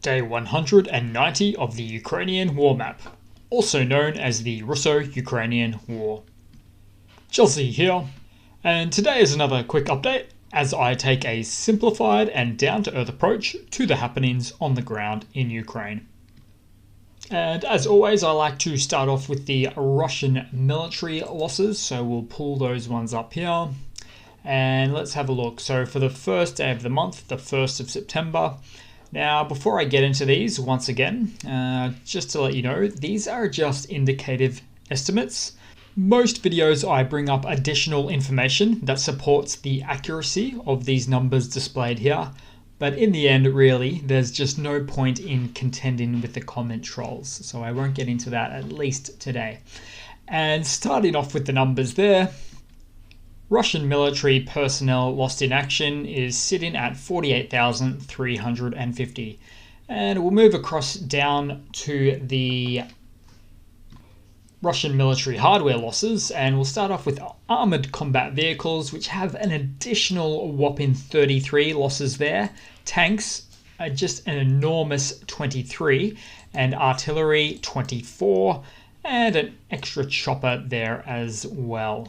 Day 190 of the Ukrainian War Map, also known as the Russo-Ukrainian War. Chelsea here, and today is another quick update as I take a simplified and down-to-earth approach to the happenings on the ground in Ukraine. And as always, I like to start off with the Russian military losses, so we'll pull those ones up here. And let's have a look. So for the first day of the month, the 1st of September. Now, before I get into these, once again, just to let you know, these are just indicative estimates. Most videos I bring up additional information that supports the accuracy of these numbers displayed here. But in the end, really, there's just no point in contending with the comment trolls. So I won't get into that, at least today. And starting off with the numbers there, Russian military personnel lost in action is sitting at 48,350. And we'll move across down to the Russian military hardware losses, and we'll start off with armored combat vehicles, which have an additional whopping 33 losses there. Tanks are just an enormous 23, and artillery 24, and an extra chopper there as well.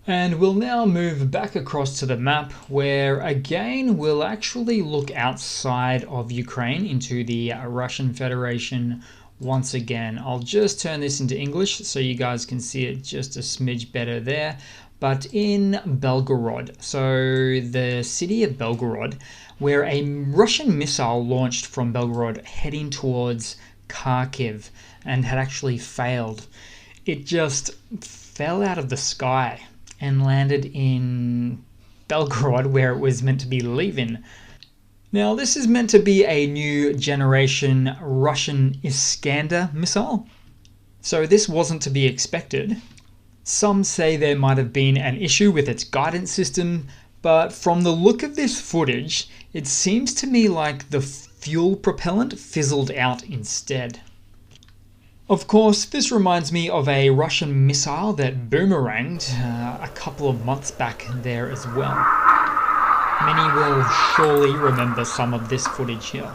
And we'll now move back across to the map where again we'll actually look outside of Ukraine into the Russian Federation once again. I'll just turn this into English so you guys can see it just a smidge better there. But in Belgorod, so the city of Belgorod, where a Russian missile launched from Belgorod heading towards Kharkiv and had actually failed. It just fell out of the sky and landed in Belgorod, where it was meant to be leaving. Now, this is meant to be a new generation Russian Iskander missile, so this wasn't to be expected. Some say there might have been an issue with its guidance system, but from the look of this footage, it seems to me like the fuel propellant fizzled out instead. Of course, this reminds me of a Russian missile that boomeranged a couple of months back there as well. Many will surely remember some of this footage here.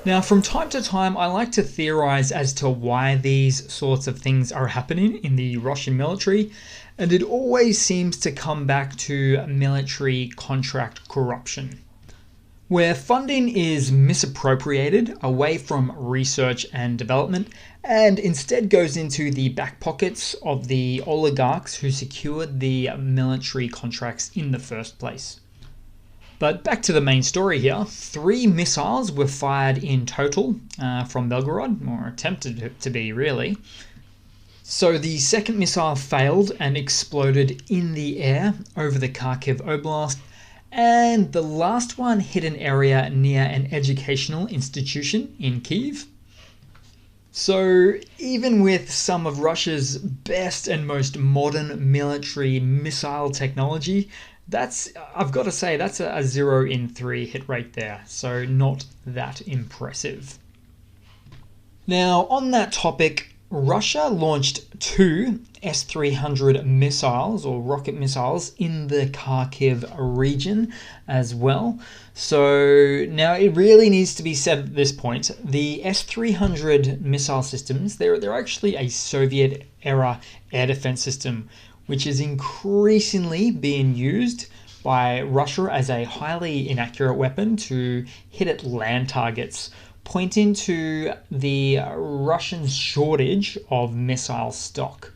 Now, from time to time, I like to theorize as to why these sorts of things are happening in the Russian military, and it always seems to come back to military contract corruption, where funding is misappropriated away from research and development and instead goes into the back pockets of the oligarchs who secured the military contracts in the first place. But back to the main story here, 3 missiles were fired in total from Belgorod, or attempted to be really. So the second missile failed and exploded in the air over the Kharkiv Oblast, and the last one hit an area near an educational institution in Kyiv. So even with some of Russia's best and most modern military missile technology, I've got to say, that's a 0 in 3 hit rate there. So not that impressive. Now, on that topic, Russia launched 2 S-300 missiles or rocket missiles in the Kharkiv region as well. So now it really needs to be said at this point, the S-300 missile systems, they're actually a Soviet-era air defense system, which is increasingly being used by Russia as a highly inaccurate weapon to hit at land targets, pointing to the Russian shortage of missile stock.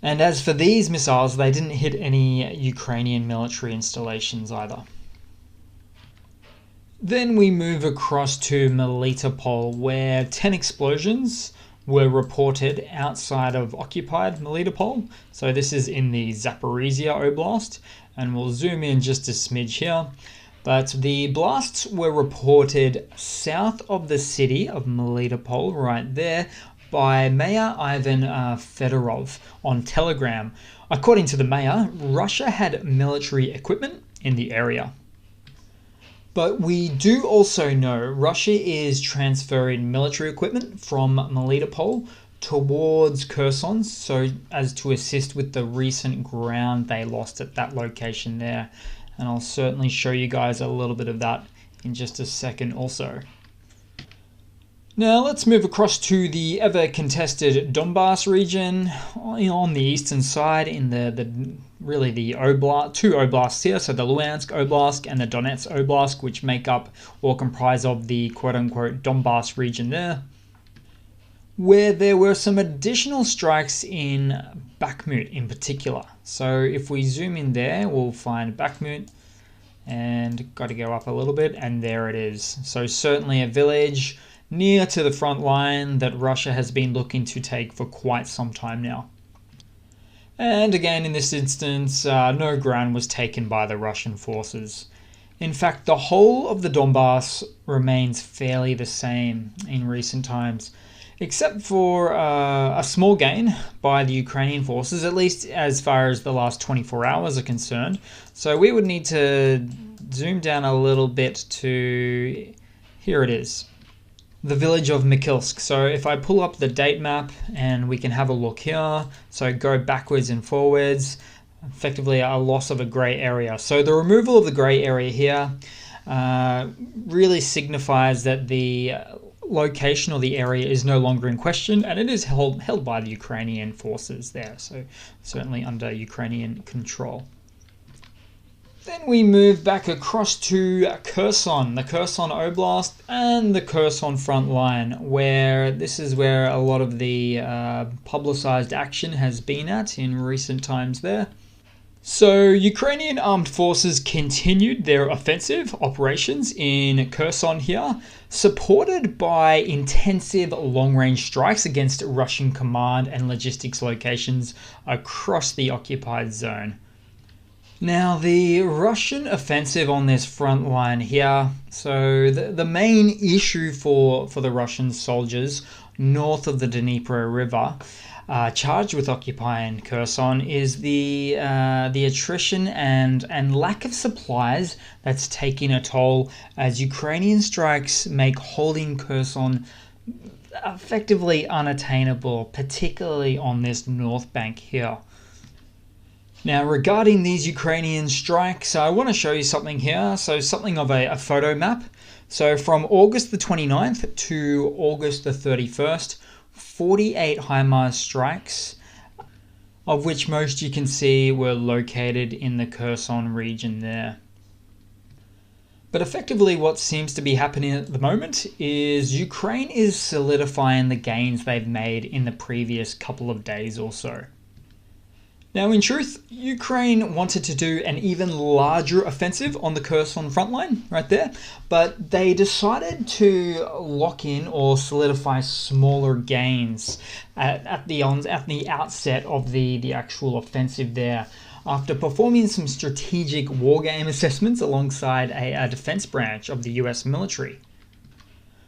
And as for these missiles, they didn't hit any Ukrainian military installations either. Then we move across to Melitopol, where 10 explosions were reported outside of occupied Melitopol. So this is in the Zaporizhia Oblast, and we'll zoom in just a smidge here. But the blasts were reported south of the city of Melitopol, right there, by Mayor Ivan Fedorov on Telegram. According to the mayor, Russia had military equipment in the area. But we do also know Russia is transferring military equipment from Melitopol towards Kherson, so as to assist with the recent ground they lost at that location there. And I'll certainly show you guys a little bit of that in just a second also. Now let's move across to the ever-contested Donbass region on the eastern side in the oblast, two oblasts here, so the Luhansk Oblast and the Donetsk Oblast, which make up or comprise of the quote-unquote Donbass region there, where there were some additional strikes in Bakhmut in particular. So if we zoom in there, we'll find Bakhmut, and got to go up a little bit, and there it is. So certainly a village near to the front line that Russia has been looking to take for quite some time now. And again, in this instance, no ground was taken by the Russian forces. In fact, the whole of the Donbass remains fairly the same in recent times, except for a small gain by the Ukrainian forces, at least as far as the last 24 hours are concerned. So we would need to zoom down a little bit to, here it is, the village of Mikilsk. So if I pull up the date map and we can have a look here, so go backwards and forwards, effectively a loss of a grey area. So the removal of the grey area here really signifies that the location or the area is no longer in question, and it is held by the Ukrainian forces there, so certainly under Ukrainian control. Then we move back across to Kherson, the Kherson Oblast and the Kherson front line, where this is where a lot of the publicized action has been at in recent times there. So Ukrainian armed forces continued their offensive operations in Kherson here, supported by intensive long-range strikes against Russian command and logistics locations across the occupied zone. Now, the Russian offensive on this front line here, so the main issue for the Russian soldiers north of the Dnieper River, charged with occupying Kherson, is the attrition and lack of supplies that's taking a toll as Ukrainian strikes make holding Kherson effectively unattainable, particularly on this north bank here. Now, regarding these Ukrainian strikes, I want to show you something here. So something of a photo map. So from August the 29th to August the 31st, 48 HIMARS strikes, of which most you can see were located in the Kherson region there. But effectively what seems to be happening at the moment is Ukraine is solidifying the gains they've made in the previous couple of days or so. Now, in truth, Ukraine wanted to do an even larger offensive on the Kherson front line right there, but they decided to lock in or solidify smaller gains at the outset of the actual offensive there, after performing some strategic war game assessments alongside a defense branch of the US military.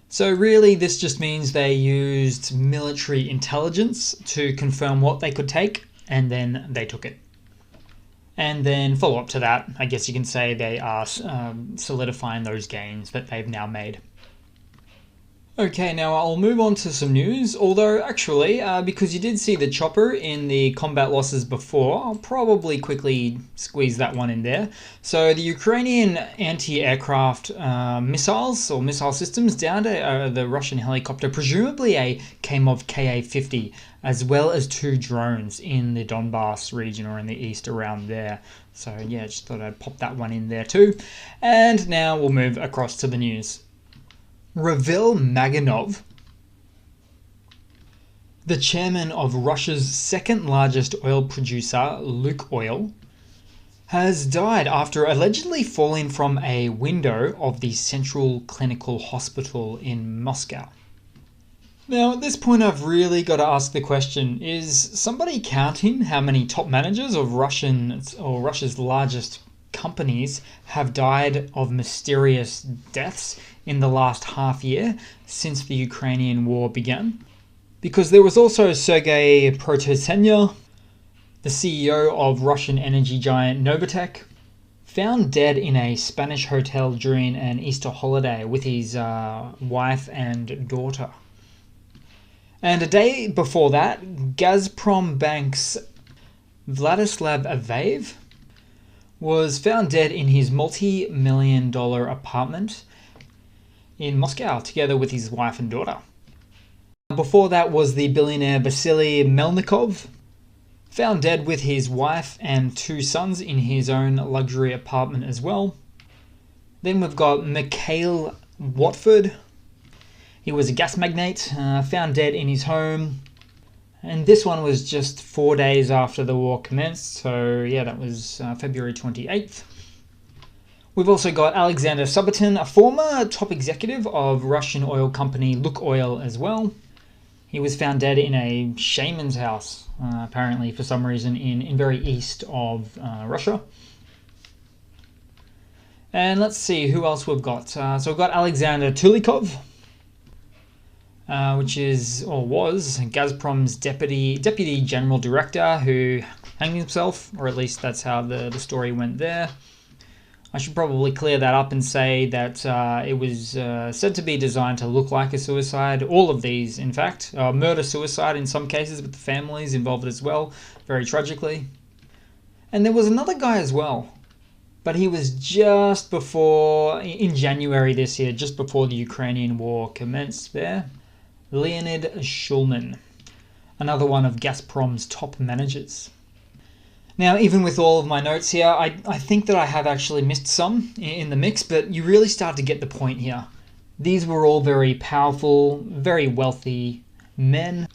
So really, this just means they used military intelligence to confirm what they could take, and then they took it. And then follow up to that, I guess you can say they are solidifying those gains that they've now made. Okay, now I'll move on to some news, although actually, because you did see the chopper in the combat losses before, I'll probably quickly squeeze that one in there. So the Ukrainian anti-aircraft missiles or missile systems downed the Russian helicopter, presumably a Kamov Ka-50, as well as 2 drones in the Donbass region or in the east around there. So yeah, just thought I'd pop that one in there too. And now we'll move across to the news. Ravil Maganov, the chairman of Russia's second largest oil producer, Lukoil, has died after allegedly falling from a window of the Central Clinical Hospital in Moscow. Now, at this point, I've really got to ask the question, is somebody counting how many top managers of Russia's largest companies have died of mysterious deaths in the last half year since the Ukrainian war began? Because there was also Sergei Protosenya, the CEO of Russian energy giant Novatek, found dead in a Spanish hotel during an Easter holiday with his wife and daughter. And a day before that, Gazprom Bank's Vladislav Avev was found dead in his multi-million-dollar apartment in Moscow together with his wife and daughter. Before that was the billionaire Vasily Melnikov, found dead with his wife and 2 sons in his own luxury apartment as well. Then we've got Mikhail Watford. He was a gas magnate, found dead in his home. And this one was just 4 days after the war commenced. So yeah, that was February 28th. We've also got Alexander Subotin, a former top executive of Russian oil company Lukoil as well. He was found dead in a shaman's house, apparently for some reason, in very east of Russia. And let's see who else we've got. So we've got Alexander Tulikov, which is or was Gazprom's deputy general director, who hanged himself, or at least that's how the story went there. I should probably clear that up and say that it was said to be designed to look like a suicide. All of these, in fact, murder-suicide in some cases, with the families involved as well, very tragically. And there was another guy as well, but he was just before, in January this year, just before the Ukrainian war commenced there, Leonid Shulman, another one of Gazprom's top managers. Now, even with all of my notes here, I think that I have actually missed some in the mix, but you really start to get the point here. These were all very powerful, very wealthy men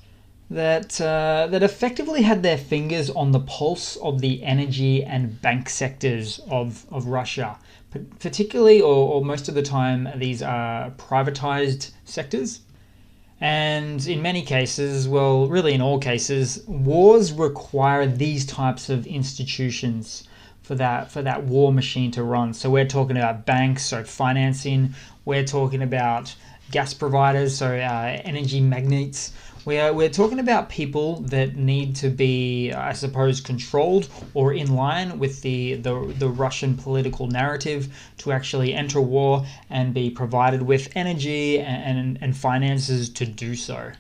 that effectively had their fingers on the pulse of the energy and bank sectors of Russia. Particularly, or most of the time, these are privatized sectors. And in many cases, well, really in all cases, wars require these types of institutions for that war machine to run. So we're talking about banks, so financing. We're talking about gas providers, so energy magnates. We're talking about people that need to be, I suppose, controlled or in line with the Russian political narrative to actually enter war and be provided with energy and finances to do so.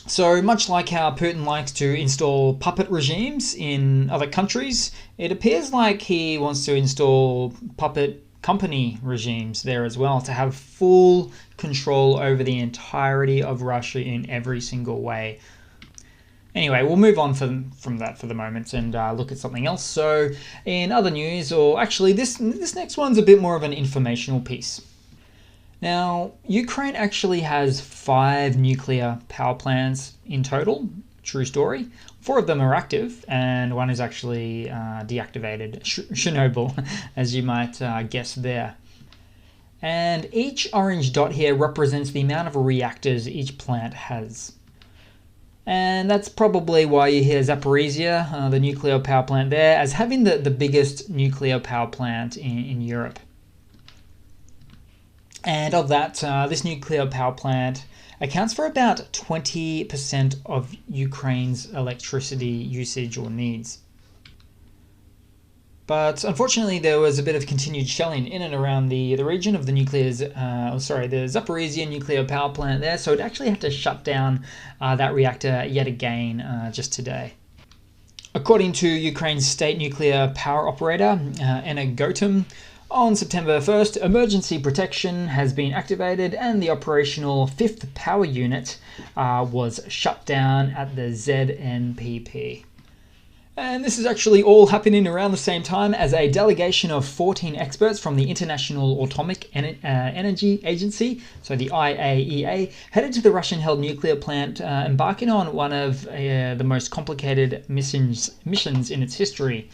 So much like how Putin likes to install puppet regimes in other countries, it appears like he wants to install puppet company regimes there as well, to have full control over the entirety of Russia in every single way. Anyway, we'll move on from that for the moment and look at something else. So in other news, or actually this next one's a bit more of an informational piece. Now, Ukraine actually has 5 nuclear power plants in total. True story. 4 of them are active, and 1 is actually deactivated. Chernobyl, as you might guess there. And each orange dot here represents the amount of reactors each plant has. And that's probably why you hear Zaporizhia, the nuclear power plant there, as having the biggest nuclear power plant in Europe. And of that, this nuclear power plant accounts for about 20% of Ukraine's electricity usage or needs. But unfortunately, there was a bit of continued shelling in and around the region of the the Zaporizhia nuclear power plant there, so it actually had to shut down that reactor yet again just today. According to Ukraine's state nuclear power operator, Energoatom, on September 1st, emergency protection has been activated and the operational 5th power unit was shut down at the ZNPP. And this is actually all happening around the same time as a delegation of 14 experts from the International Atomic Energy Agency, so the IAEA, headed to the Russian-held nuclear plant, embarking on one of the most complicated missions in its history.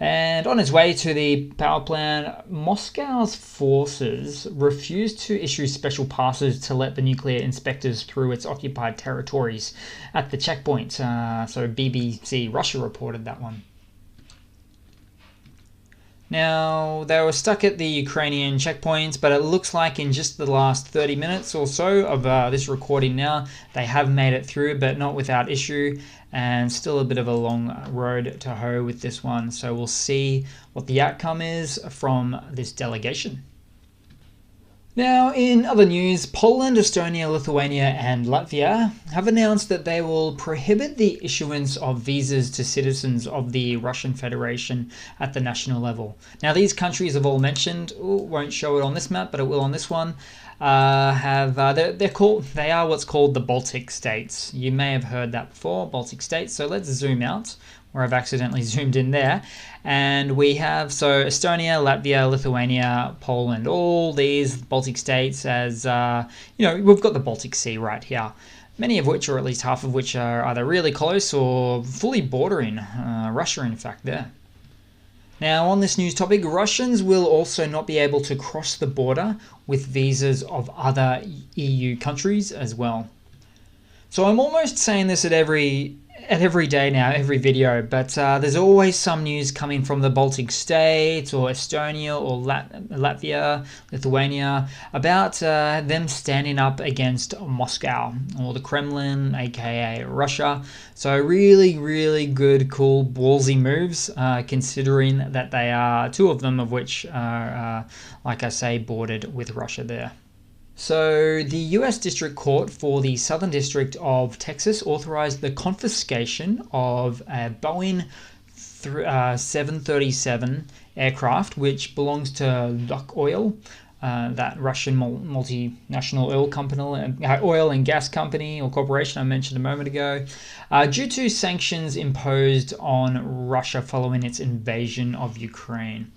And on its way to the power plant, Moscow's forces refused to issue special passes to let the nuclear inspectors through its occupied territories at the checkpoint. So BBC Russia reported that one. Now, they were stuck at the Ukrainian checkpoints, but it looks like in just the last 30 minutes or so of this recording now, they have made it through, but not without issue, and still a bit of a long road to hoe with this one. So we'll see what the outcome is from this delegation. Now, in other news, Poland, Estonia, Lithuania, and Latvia have announced that they will prohibit the issuance of visas to citizens of the Russian Federation at the national level. Now, these countries I've all mentioned, won't show it on this map, but it will on this one. They are what's called the Baltic states. You may have heard that before, Baltic states. So let's zoom out, where I've accidentally zoomed in there. And we have, so Estonia, Latvia, Lithuania, Poland, all these Baltic states as, we've got the Baltic Sea right here. Many of which, or at least half of which, are either really close or fully bordering Russia, in fact, there. Now, on this news topic, Russians will also not be able to cross the border with visas of other EU countries as well. So I'm almost saying this at every day now, every video, but there's always some news coming from the Baltic states or Estonia or Latvia, Lithuania about them standing up against Moscow or the Kremlin, aka Russia. So really, really good, cool, ballsy moves, considering that they are, two of them of which are, like I say, bordered with Russia there. So the US District Court for the Southern District of Texas authorized the confiscation of a Boeing 737 aircraft, which belongs to Lukoil, that Russian multinational oil and gas company or corporation I mentioned a moment ago, due to sanctions imposed on Russia following its invasion of Ukraine.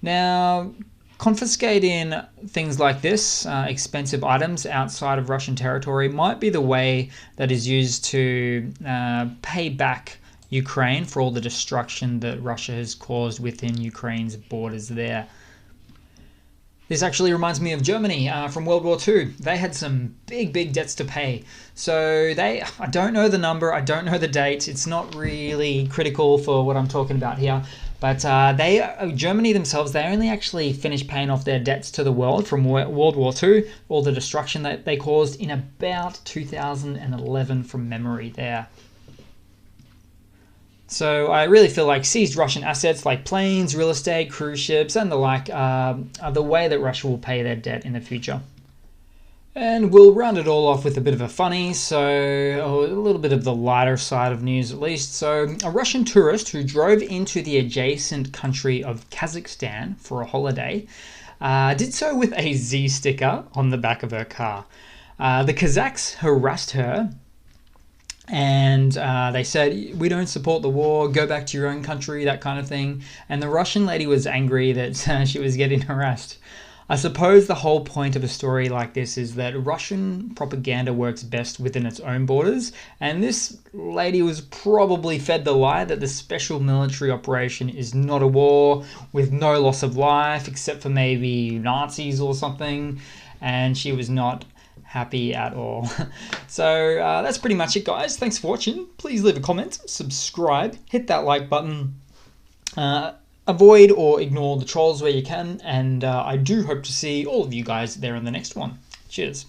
Now, confiscating things like this, expensive items outside of Russian territory, might be the way that is used to pay back Ukraine for all the destruction that Russia has caused within Ukraine's borders there. This actually reminds me of Germany from World War II. They had some big debts to pay. So I don't know the number, I don't know the date. It's not really critical for what I'm talking about here. But Germany themselves, they only actually finished paying off their debts to the world from World War II, all the destruction that they caused, in about 2011 from memory there. So I really feel like seized Russian assets like planes, real estate, cruise ships, and the like are the way that Russia will pay their debt in the future. And we'll round it all off with a bit of a funny, a little bit of the lighter side of news at least. So a Russian tourist who drove into the adjacent country of Kazakhstan for a holiday did so with a Z sticker on the back of her car. The Kazakhs harassed her and they said, "We don't support the war, go back to your own country," that kind of thing. And the Russian lady was angry that she was getting harassed. I suppose the whole point of a story like this is that Russian propaganda works best within its own borders, and this lady was probably fed the lie that the special military operation is not a war with no loss of life, except for maybe Nazis or something, and she was not happy at all. So that's pretty much it, guys. Thanks for watching. Please leave a comment, subscribe, hit that like button. Avoid or ignore the trolls where you can, and I do hope to see all of you guys there in the next one. Cheers.